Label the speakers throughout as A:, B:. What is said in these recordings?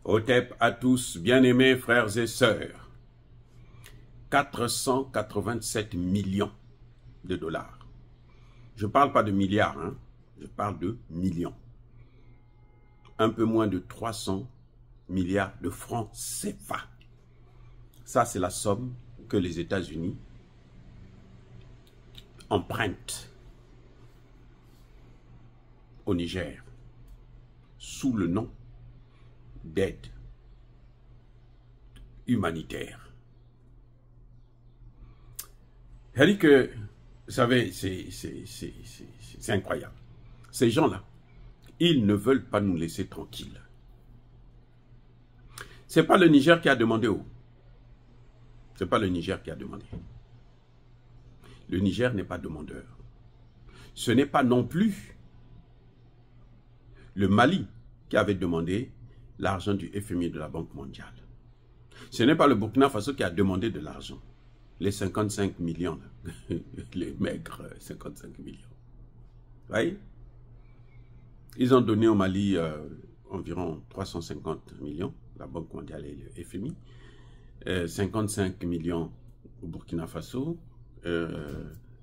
A: Otep à tous, bien-aimés frères et sœurs. 487 millions de dollars. Je ne parle pas de milliards, hein? Je parle de millions. Un peu moins de 300 milliards de francs CFA. Ça, c'est la somme que les États-Unis empruntent au Niger sous le nom d'aide humanitaire. C'est-à-dire que, vous savez, c'est incroyable. Ces gens-là, ils ne veulent pas nous laisser tranquilles. Ce n'est pas le Niger qui a demandé. Ce n'est pas le Niger qui a demandé. Le Niger n'est pas demandeur. Ce n'est pas non plus le Mali qui avait demandé l'argent du FMI de la Banque mondiale. Ce n'est pas le Burkina Faso qui a demandé de l'argent. Les 55 millions, les maigres 55 millions. Vous voyez? Ils ont donné au Mali environ 350 millions, la Banque mondiale et le FMI. 55 millions au Burkina Faso,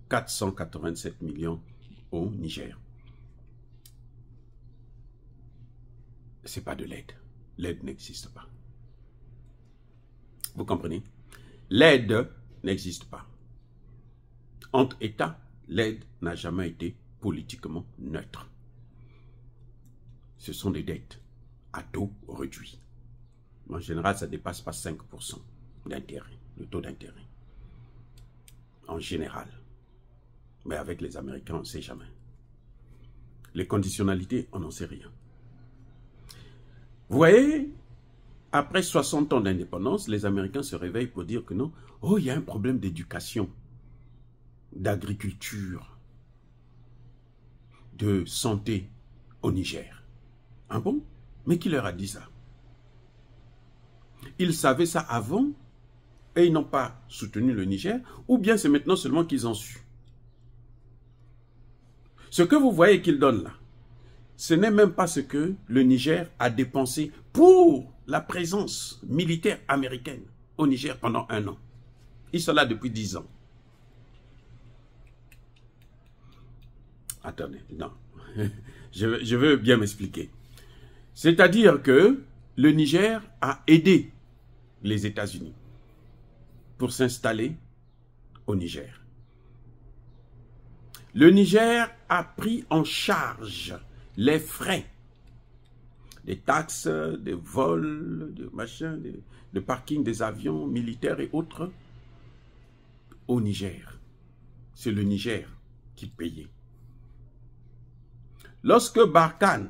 A: 487 millions au Niger. Ce n'est pas de l'aide. L'aide n'existe pas. Vous comprenez? L'aide n'existe pas. Entre États, l'aide n'a jamais été politiquement neutre. Ce sont des dettes à taux réduit. En général, ça ne dépasse pas 5% d'intérêt, le taux d'intérêt. En général. Mais avec les Américains, on ne sait jamais. Les conditionnalités, on n'en sait rien. Vous voyez, après 60 ans d'indépendance, les Américains se réveillent pour dire que non, oh, il y a un problème d'éducation, d'agriculture, de santé au Niger. Ah bon? Mais qui leur a dit ça? Ils savaient ça avant et ils n'ont pas soutenu le Niger, ou bien c'est maintenant seulement qu'ils ont su. Ce que vous voyez qu'ils donnent là, ce n'est même pas ce que le Niger a dépensé pour la présence militaire américaine au Niger pendant 1 an. Ils sont là depuis 10 ans. Attendez, non. Je veux bien m'expliquer. C'est-à-dire que le Niger a aidé les États-Unis pour s'installer au Niger. Le Niger a pris en charge les frais, des taxes, des vols, de machin, de parking des avions militaires et autres au Niger. C'est le Niger qui payait. Lorsque Barkhane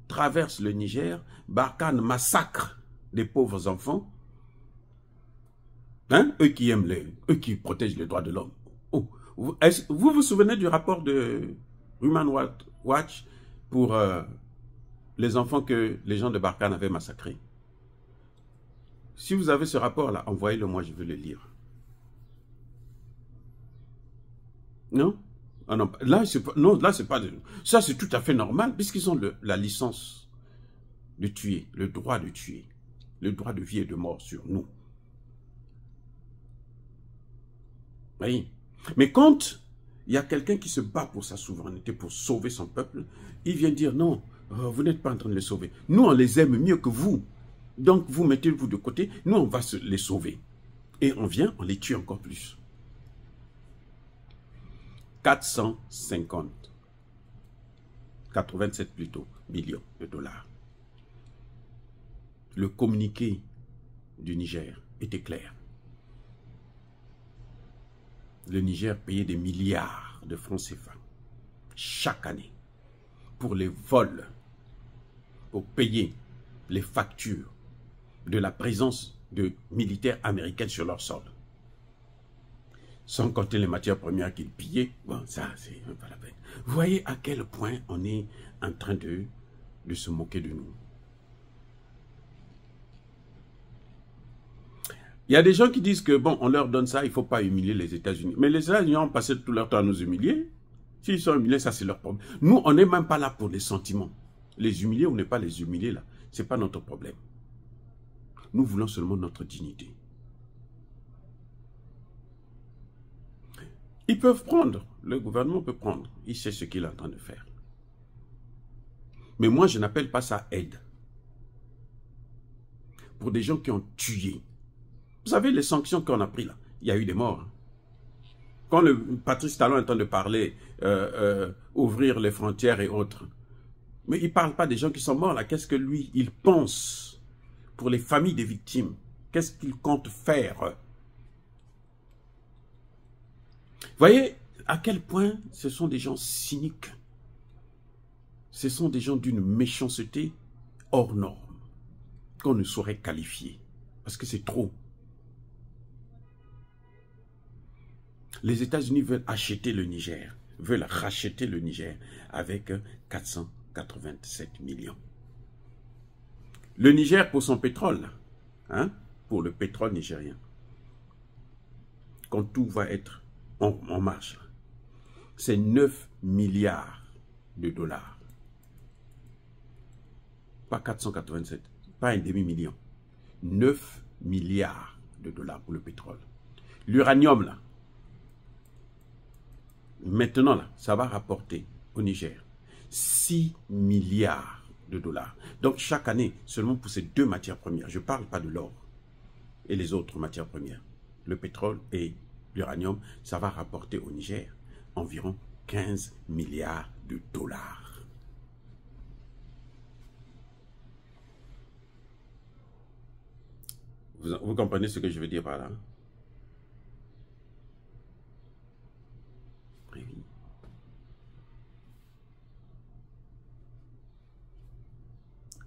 A: traverse le Niger, Barkhane massacre des pauvres enfants. Hein? Eux qui aiment eux qui protègent les droits de l'homme. Oh. Vous vous souvenez du rapport de Human Watch pour les enfants que les gens de Barkhane avaient massacrés? Si vous avez ce rapport-là, envoyez-le moi, je veux le lire. Non? Ah non, là, c'est pas... Ça, c'est tout à fait normal, puisqu'ils ont la licence de tuer, le droit de tuer, le droit de vie et de mort sur nous. Oui. Mais quand il y a quelqu'un qui se bat pour sa souveraineté, pour sauver son peuple, il vient dire non, vous n'êtes pas en train de les sauver. Nous, on les aime mieux que vous. Donc, vous mettez-vous de côté, nous, on va les sauver. Et on vient, on les tue encore plus. 87 plutôt, millions de dollars. Le communiqué du Niger était clair. Le Niger payait des milliards de francs CFA chaque année pour les vols, pour payer les factures de la présence de militaires américains sur leur sol. Sans compter les matières premières qu'ils pillaient. Bon, ça, c'est pas la peine. Vous voyez à quel point on est en train de se moquer de nous. Il y a des gens qui disent que, bon, on leur donne ça, il ne faut pas humilier les États-Unis. Mais les États-Unis ont passé tout leur temps à nous humilier. S'ils sont humiliés, ça c'est leur problème. Nous, on n'est même pas là pour les sentiments. Les humilier ou ne pas les humilier, là, ce n'est pas notre problème. nous voulons seulement notre dignité. Ils peuvent prendre, le gouvernement peut prendre, il sait ce qu'il est en train de faire. Mais moi, je n'appelle pas ça aide. Pour des gens qui ont tué. Vous savez, les sanctions qu'on a prises là, il y a eu des morts. Quand le Patrice Talon est en train de parler, ouvrir les frontières et autres, mais il ne parle pas des gens qui sont morts là. Qu'est-ce que lui, il pense pour les familles des victimes? Qu'est-ce qu'il compte faire? Voyez à quel point ce sont des gens cyniques. Ce sont des gens d'une méchanceté hors norme, qu'on ne saurait qualifier, parce que c'est trop. Les États-Unis veulent acheter le Niger, veulent racheter le Niger avec 487 millions. Le Niger pour son pétrole, hein, pour le pétrole nigérien, quand tout va être en marche, c'est 9 milliards de dollars. Pas 487, pas un demi-million. 9 milliards de dollars pour le pétrole. L'uranium, là, maintenant, là, ça va rapporter au Niger 6 milliards de dollars. Donc, chaque année, seulement pour ces deux matières premières, je ne parle pas de l'or et les autres matières premières, le pétrole et l'uranium, ça va rapporter au Niger environ 15 milliards de dollars. Vous comprenez ce que je veux dire par là? Oui.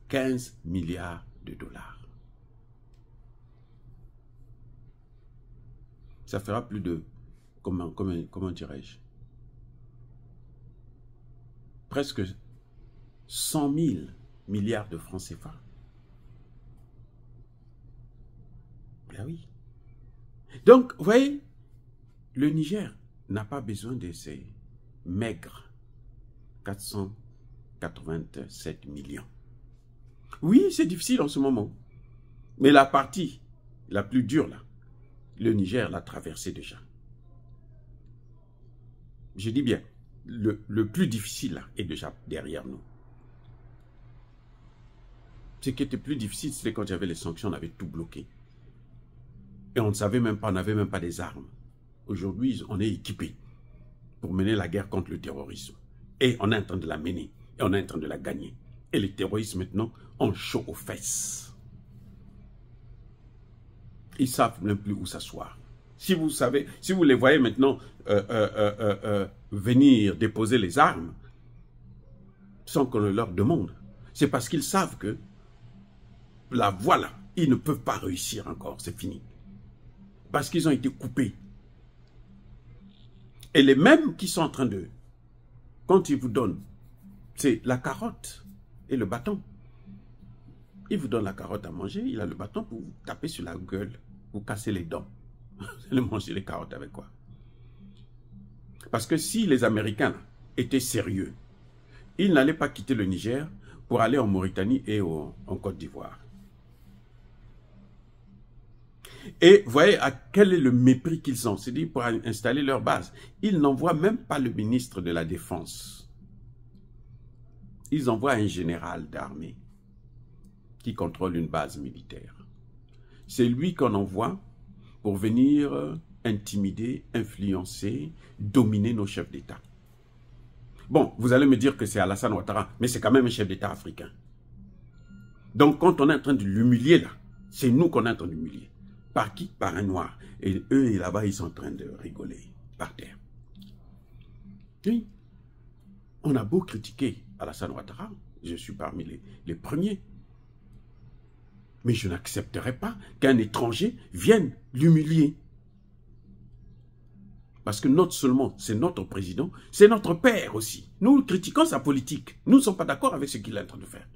A: 15 milliards de dollars. Ça fera plus de, comment dirais-je, presque 100 000 milliards de francs CFA. Ben oui. Donc, vous voyez, le Niger n'a pas besoin de ces maigres 487 millions. Oui, c'est difficile en ce moment. Mais la partie la plus dure, là, le Niger l'a traversée déjà. Je dis bien, le plus difficile, là, est déjà derrière nous. Ce qui était plus difficile, c'était quand il y avait les sanctions, on avait tout bloqué. Et on ne savait même pas, on n'avait même pas des armes. Aujourd'hui, on est équipé pour mener la guerre contre le terrorisme. Et on est en train de la mener. Et on est en train de la gagner. Et les terroristes, maintenant, ont chaud aux fesses. Ils ne savent même plus où s'asseoir. Si vous savez, si vous les voyez maintenant venir déposer les armes, sans qu'on leur demande, c'est parce qu'ils savent que la voilà, ils ne peuvent pas réussir encore, c'est fini. Parce qu'ils ont été coupés. Et les mêmes qui sont en train de, quand ils vous donnent, c'est la carotte et le bâton. Il vous donne la carotte à manger, il a le bâton pour vous taper sur la gueule, vous casser les dents. Vous allez manger les carottes avec quoi? Parce que si les Américains étaient sérieux, ils n'allaient pas quitter le Niger pour aller en Mauritanie et en Côte d'Ivoire. Et vous voyez à quel est le mépris qu'ils ont. C'est-à-dire pour installer leur base. Ils n'envoient même pas le ministre de la Défense. Ils envoient un général d'armée qui contrôle une base militaire. C'est lui qu'on envoie pour venir intimider, influencer, dominer nos chefs d'État. Bon, vous allez me dire que c'est Alassane Ouattara, mais c'est quand même un chef d'État africain. Donc quand on est en train de l'humilier là, c'est nous qu'on est en train d'humilier. Par qui? Par un noir. Et eux, là-bas, ils sont en train de rigoler par terre. Oui. On a beau critiquer Alassane Ouattara, je suis parmi les premiers. Mais je n'accepterai pas qu'un étranger vienne l'humilier. Parce que notre seulement, c'est notre président, c'est notre père aussi. Nous critiquons sa politique. Nous ne sommes pas d'accord avec ce qu'il est en train de faire.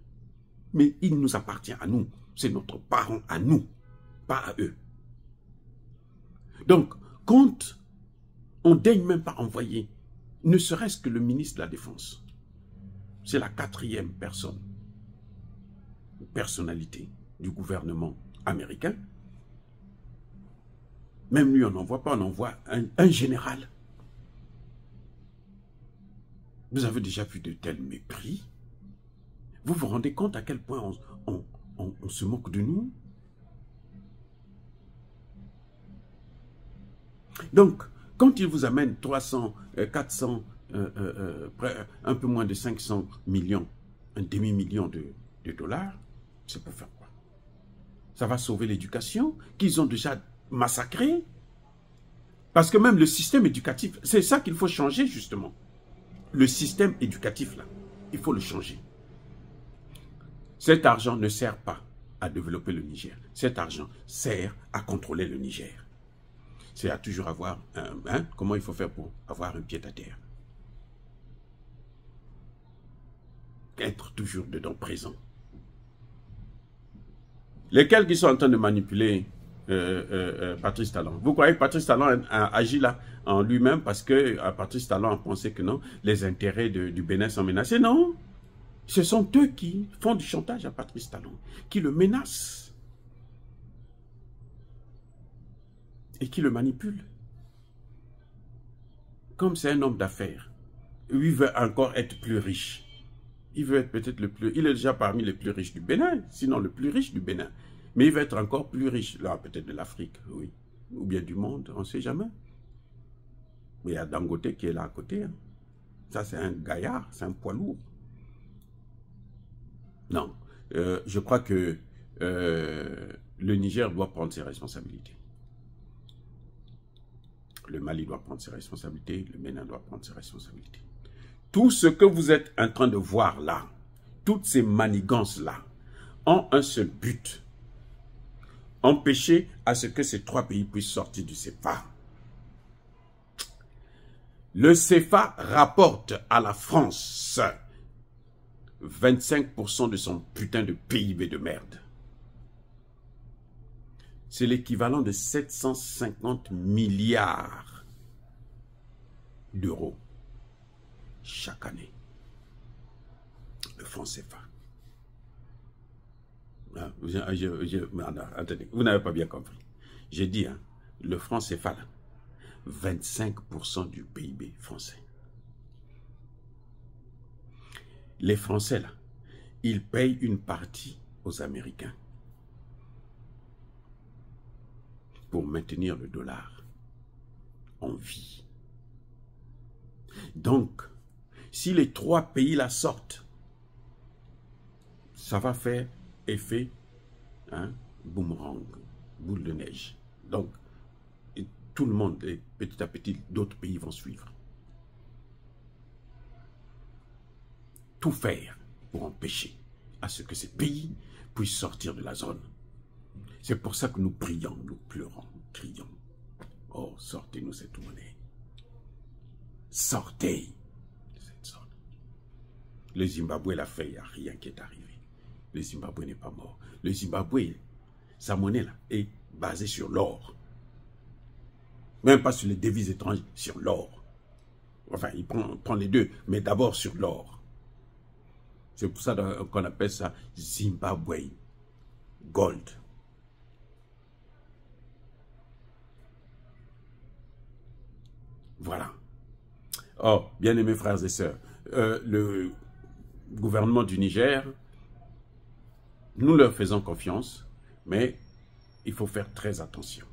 A: Mais il nous appartient à nous. C'est notre parent à nous, pas à eux. Donc, quand on ne daigne même pas envoyer, ne serait-ce que le ministre de la Défense, c'est la 4e personnalité du gouvernement américain. Même lui, on n'envoie pas, on envoie un général. Vous avez déjà vu de tels mépris? Vous vous rendez compte à quel point on se moque de nous? Donc, quand il vous amène 300, 400, un peu moins de 500 millions, un demi-million de dollars, c'est pour faire quoi? Ça va sauver l'éducation qu'ils ont déjà massacrée? Parce que même le système éducatif, c'est ça qu'il faut changer justement. Le système éducatif là, il faut le changer. Cet argent ne sert pas à développer le Niger. Cet argent sert à contrôler le Niger. C'est à toujours avoir comment il faut faire pour avoir un pied à terre. Être toujours dedans présent. Lesquels qui sont en train de manipuler Patrice Talon? Vous croyez que Patrice Talon a agi là en lui-même parce que Patrice Talon a pensé que non, les intérêts du Bénin sont menacés? Non. Ce sont eux qui font du chantage à Patrice Talon, qui le menacent et qui le manipulent. Comme c'est un homme d'affaires, lui veut encore être plus riche. Il veut être peut-être le plus... Il est déjà parmi les plus riches du Bénin, sinon le plus riche du Bénin. Mais il veut être encore plus riche, là peut-être de l'Afrique, oui. Ou bien du monde, on ne sait jamais. Mais il y a Dangote qui est là à côté. Hein. Ça c'est un gaillard, c'est un poids lourd. Non, je crois que le Niger doit prendre ses responsabilités. Le Mali doit prendre ses responsabilités, le Bénin doit prendre ses responsabilités. Tout ce que vous êtes en train de voir là, toutes ces manigances-là, ont un seul but. Empêcher à ce que ces trois pays puissent sortir du CFA. Le CFA rapporte à la France 25% de son putain de PIB de merde. C'est l'équivalent de 750 milliards d'euros chaque année. Le franc CFA. Attendez, vous n'avez pas bien compris. J'ai dit, hein, le franc CFA, 25% du PIB français. Les Français, là, ils payent une partie aux Américains pour maintenir le dollar en vie. Donc, si les trois pays la sortent, ça va faire effet boomerang, boule de neige. Donc, tout le monde, petit à petit, d'autres pays vont suivre. Tout faire pour empêcher à ce que ces pays puissent sortir de la zone. C'est pour ça que nous prions, nous pleurons, nous crions. Oh, sortez-nous cette monnaie. Sortez de cette zone. Le Zimbabwe l'a fait, il n'y a rien qui est arrivé. Le Zimbabwe n'est pas mort. Le Zimbabwe, sa monnaie là, est basée sur l'or. Même pas sur les devises étrangères, sur l'or. Enfin, il prend les deux, mais d'abord sur l'or. C'est pour ça qu'on appelle ça Zimbabwe Gold. Voilà. Oh, bien-aimés frères et sœurs, le gouvernement du Niger, nous leur faisons confiance, mais il faut faire très attention.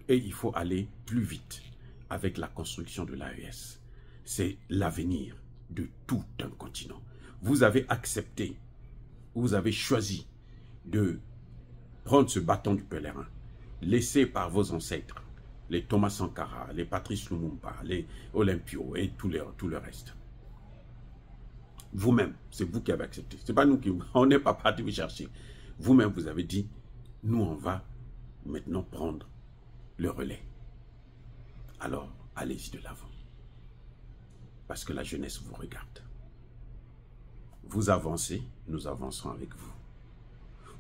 A: Et il faut aller plus vite avec la construction de l'AES. C'est l'avenir de tout un continent. Vous avez accepté, vous avez choisi de prendre ce bâton du pèlerin, laissé par vos ancêtres, les Thomas Sankara, les Patrice Lumumba, les Olympio et tout le reste. Vous-même, c'est vous qui avez accepté. Ce n'est pas nous qui, on n'est pas parti vous chercher. Vous-même, vous avez dit, nous, on va maintenant prendre le relais. Alors, allez-y de l'avant. Parce que la jeunesse vous regarde. Vous avancez, nous avancerons avec vous.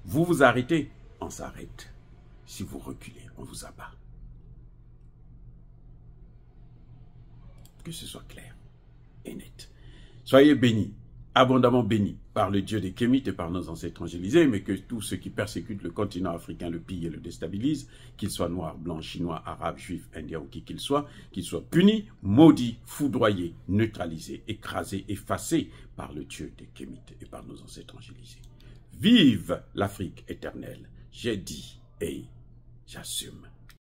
A: Vous vous arrêtez, on s'arrête. Si vous reculez, on vous abat. Que ce soit clair et net. Soyez bénis, abondamment bénis. par le Dieu des Kémites et par nos ancêtres angélisés, mais que tous ceux qui persécutent le continent africain le pillent et le déstabilisent, qu'ils soient noirs, blancs, chinois, arabes, juifs, indiens ou qui qu'ils soient punis, maudits, foudroyés, neutralisés, écrasés, effacés par le Dieu des Kémites et par nos ancêtres angélisés. Vive l'Afrique éternelle, j'ai dit et j'assume.